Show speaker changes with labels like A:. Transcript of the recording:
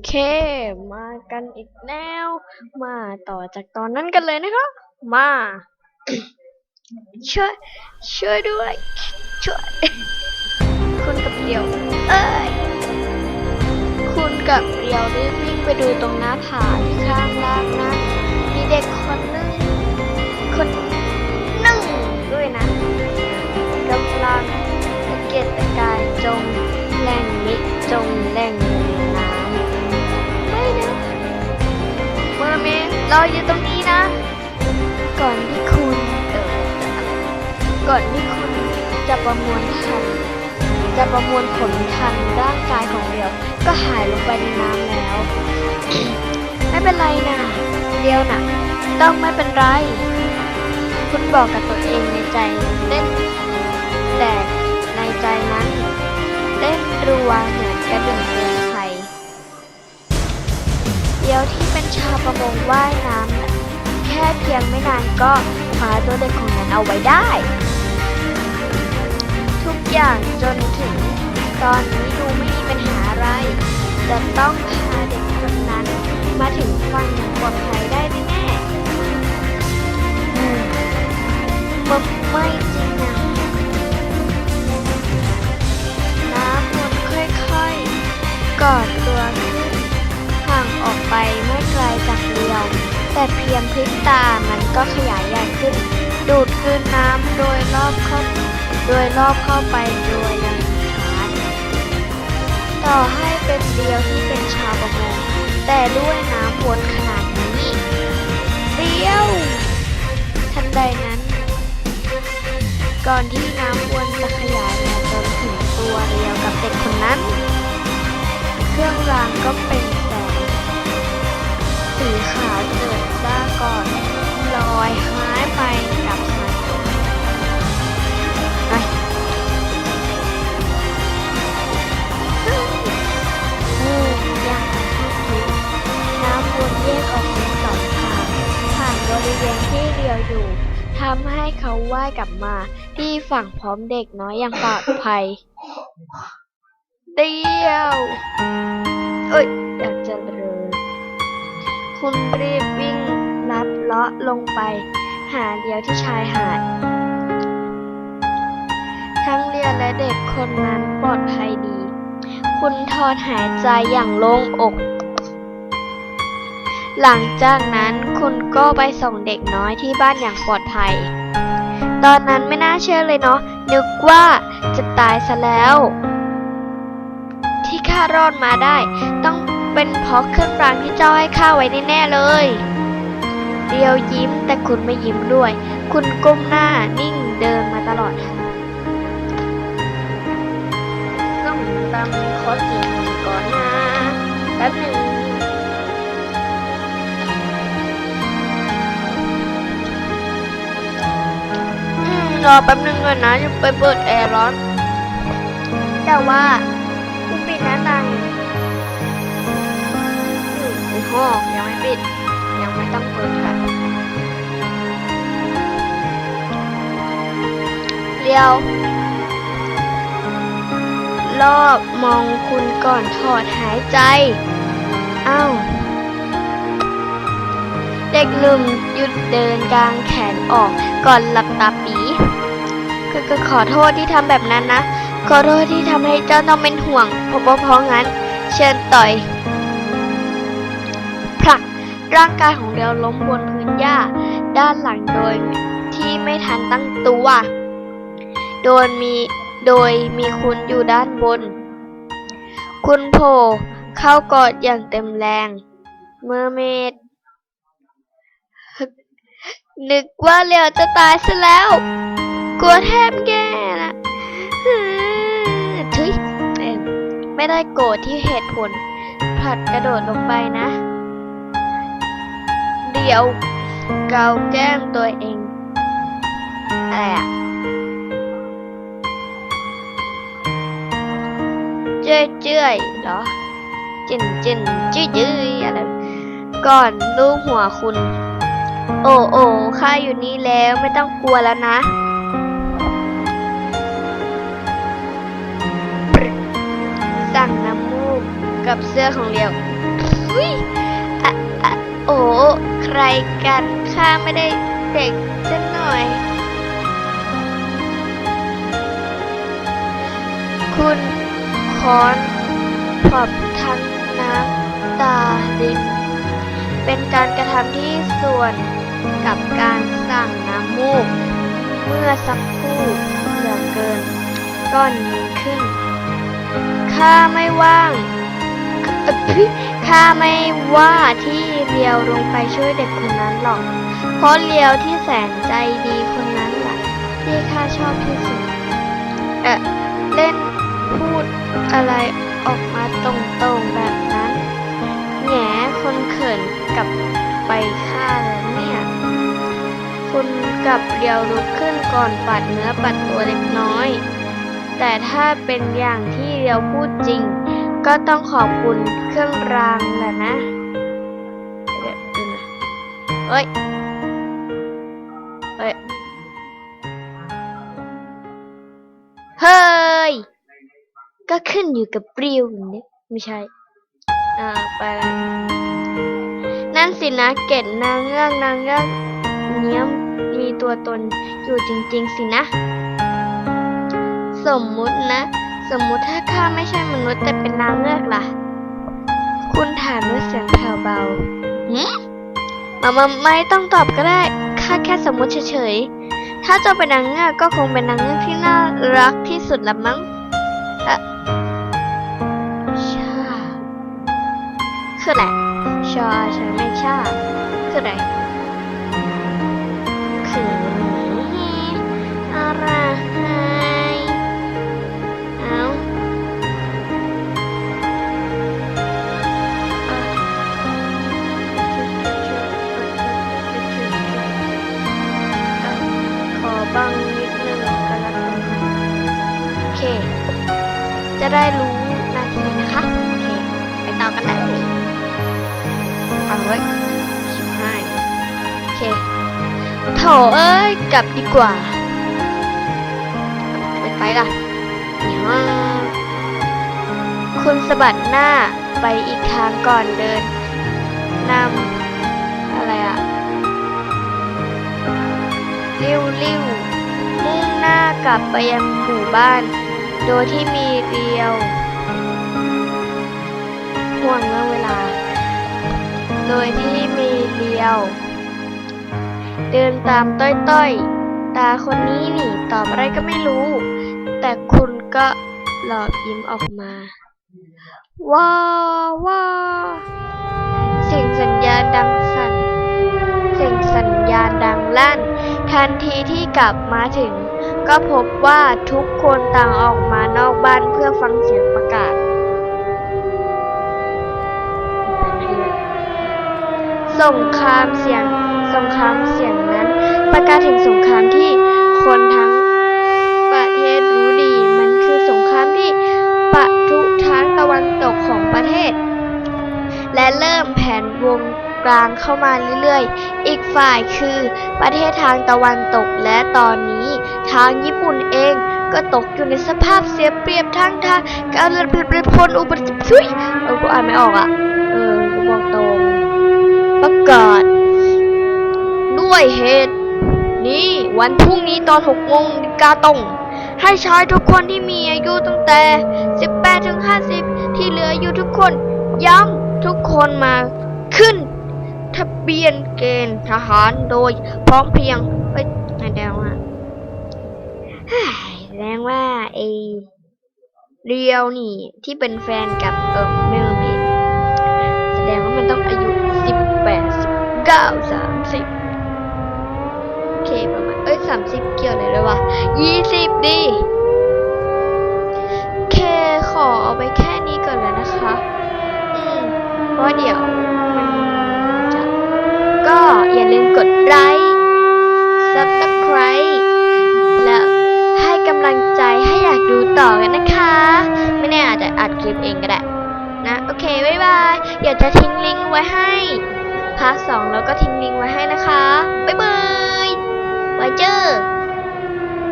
A: เคมากันอีกแล้วมาต่อจากตอนนั้นกันเลยนะคะมา ช่วยด้วยช่วยคุณกับเดียวเอ้ยคุณกับเดียวรีบวิ่งไปดูตรงหน้าผาที่ข้างล่างนะมีเด็กคนหนึ่งด้วยนะกำลังตะเกียกตะกายจมแหล่งอยู่ในน้ำไม่นะเมอร์เมดรออยู่ตรงนี้นะก่อนที่คุณจะประมวลผลทางร่างกายของเดียวก็หายลงไปในน้ำแล้ว ไม่เป็นไรนะเดียวนะต้องไม่เป็นไรคุณบอกกับตัวเองในใจเต้นแต่ในใจนั้นเต้นรัวเหมือนกระดิ่งเตือนภัยเดียวที่เป็นชาวประมงว่ายน้ำแค่เพียงไม่นานก็คว้าตัวเด็กของนั้นเอาไว้ได้ทุกอย่างจนถึงตอนนี้ดูไม่มีปัญหาอะไรจะต้องพาเด็กคนนั้นมาถึงฝั่งอย่างปลอดภัยได้แน่ไม่จริงนะน้ำมันค่อยๆกอดตัวขึ้นห่างออกไปไม่ไกลจากเดียวแต่เพียงพริบตามันก็ขยายใหญ่ขึ้นดูดคืนน้ำโดยรอบเข้าไปโดยยังช้าต่อให้เป็นเดียวที่เป็นชาวประมงแต่ด้วยน้ำวนขนาดนี้เดียวทันใดนั้นก่อนที่น้ำวนจะขยายมาจนถึงตัวเดียวกับเด็กคนนั้นเครื่องรางก็เป็นแสงสีขาวเจิดจ้าก่อนลอยหายไปกับสายฝนอย่างที่น้ำวนแยกออกเป็นสองทางผ่านบริเวณที่เดียวอยู่ทำให้เขาว่ายกลับมาที่ฝั่งพร้อมเด็กน้อยอย่างปลอดภัยเดียวอยากจะคุณรีบวิ่งลัดเลาะลงไปหาเดียวที่ชายหาดทั้งเรียและเด็กคนนั้นปลอดภัยดีคุณถอนหายใจอย่างโล่งอกหลังจากนั้นคุณก็ไปส่งเด็กน้อยที่บ้านอย่างปลอดภัยตอนนั้นไม่น่าเชื่อเลยเนาะนึกว่าจะตายซะแล้วที่ข้ารอดมาได้ต้องเป็นเพราะเครื่องรางที่เจ้าให้ข้าไว้แน่ๆเลยเดียวยิ้มแต่คุณไม่ยิ้มด้วยคุณก้มหน้านิ่งเดินมาตลอดต้องตามขอกินก่อนนะแป๊บหนึ่งรอแป๊บหนึ่งก่อนนะจะไปเปิดแอร์ร้อนแต่ว่าคุณปิดหน้าต่างโอ้โหยังไม่ปิดยังไม่ต้องเปิดค่ะเลี้ยวรอบมองคุณก่อนถอดหายใจอ้าวเด็กลืมหยุดเดินกางแขนออกก่อนหลับตาปีก็ขอโทษที่ทำแบบนั้นนะขอโทษที่ทำให้เจ้าต้องเป็นห่วงเพราะงั้นเชิญต่อยผลักร่างกายของเดียวล้มบนพื้นหญ้าด้านหลังโดยที่ไม่ทันตั้งตัวโดยมีคุณอยู่ด้านบนคุณโผล่เข้ากอดอย่างเต็มแรงเมอร์เมดนึกว่าเลียวจะตายซะแล้วกลัวแทบแย่นะไม่ได้โกรธที่เหตุผลผลัดกระโดดลงไปนะเดี๋ยวเกาแก้มตัวเองอะไรอะเจ้ยเหรอจิ้นจื้ออะไรก่อนลูบหัวคุณโอ้ข้าอยู่นี่แล้วไม่ต้องกลัวแล้วนะสั่งน้ำมูก กับเสื้อของเลียวอุ๊ยอะอะโอ้ใครกันข้าไม่ได้เด็กสักหน่อย คุณคอนขอบทั้งน้ำตาลินเป็นการกระทำที่ส่วนกับการสั่งน้ำมูกเมื่อสักครู่เหลือเกินก้อนยืนขึ้นข้าไม่ว่างข้าไม่ว่าที่เลียวลงไปช่วยเด็กคนนั้นหรอกเพราะเลียวที่แสนใจดีคนนั้นแหละที่ข้าชอบที่สุดเล่นพูดอะไรออกมาตรงๆแบบนั้นแง่คนเขินกับไปฆ่าแล้วเนี่ยคุณกับเรียวลุกขึ้นก่อนปัดเนื้อปัดตัวเล็กน้อยแต่ถ้าเป็นอย่างที่เรียวพูดจริงก็ต้องขอบคุณเครื่องรางแหละนะเดี๋ยวดูนะเอ้ยเฮ้ยก็ขึ้นอยู่กับเรียวนี่ไม่ใช่ไปแล้วนั่นสินะเกศนางเงือกเนี้ยมีตัวตนอยู่จริงๆสินะสมมุติถ้าข้าไม่ใช่มนุษย์แต่เป็นนางเงือกล่ะคุณถามด้วยเสียงแผ่วเบามาไม่ต้องตอบก็ได้ข้าแค่สมมุติเฉยๆถ้าเจ้าเป็นนางเงือกก็คงเป็นนางเงือกที่น่ารักที่สุดละมั้งคืออะไรชอใช่ไม่ชาคืออะไรคืออะไรเอาขอบังนิดนึงก็แล้วกันโอเคจะได้รู้นาทีนะคะโอเคไปต่อกันได้เอาไว้ชิบหายโอเคโถเอ้ยกลับดีกว่าไปล่ะคุณสะบัดหน้าไปอีกทางก่อนเดินนำอะไรริ้วมุ่งหน้ากลับไปยังหมู่บ้านโดยที่มีเรียวห่วงเรื่องเวลาโดยที่มีเรียวเดินตามต้อยตาคนนี้นี่ตอบอะไรก็ไม่รู้แต่คุณก็หลอกยิ้มออกมาว้าวเสียงสัญญาณดังลั่นทันทีที่กลับมาถึงก็พบว่าทุกคนต่างออกมานอกบ้านเพื่อฟังเสียงประกาศสงครามเสียงนั้นประกาศถึงสงครามที่คนทั้งประเทศรู้ดีมันคือสงครามที่ปะทุทางตะวันตกของประเทศและเริ่มแผนวงกลางเข้ามาเรื่อยๆอีกฝ่ายคือประเทศทางตะวันตกและตอนนี้ทางญี่ปุ่นเองก็ตกอยู่ในสภาพเสียเปรียบทั้งทางการพลอุปสรรคกูอ่านไม่ออกกูบอกตรงประกาศด้วยเหตุนี้วันพรุ่งนี้ตอน 6 โมงตรงให้ชายทุกคนที่มีอายุตั้งแต่18 ถึง 50ที่เหลืออยู่ทุกคนย้ำทุกคนมาขึ้นทะเบียนเกณฑ์ทหารโดยพร้อมเพรียงแสดงว่าเรียวนี่ที่เป็นแฟนกับเมลเมดแสดงว่ามันต้องอายุ18 19 30โอเคประมาณ30เกี่ยวอะไรเลยวะ20ดิเคขอเอาไปแค่นี้ก่อนแล้วนะคะเพราะเดี๋ยวมันจะก็อย่าลืมกดไลค์ Subscribe แล้วให้กำลังใจให้อยากดูต่อกันนะคะไม่แน่อาจจะอัดคลิปเองก็ได้นะโอเคบ๊ายบายเดี๋ยวจะทิ้งลิงก์ไว้ให้พาร์ท 2แล้วก็ทิ้งลิงก์ไว้ให้นะคะบ๊ายบายไว้เจอ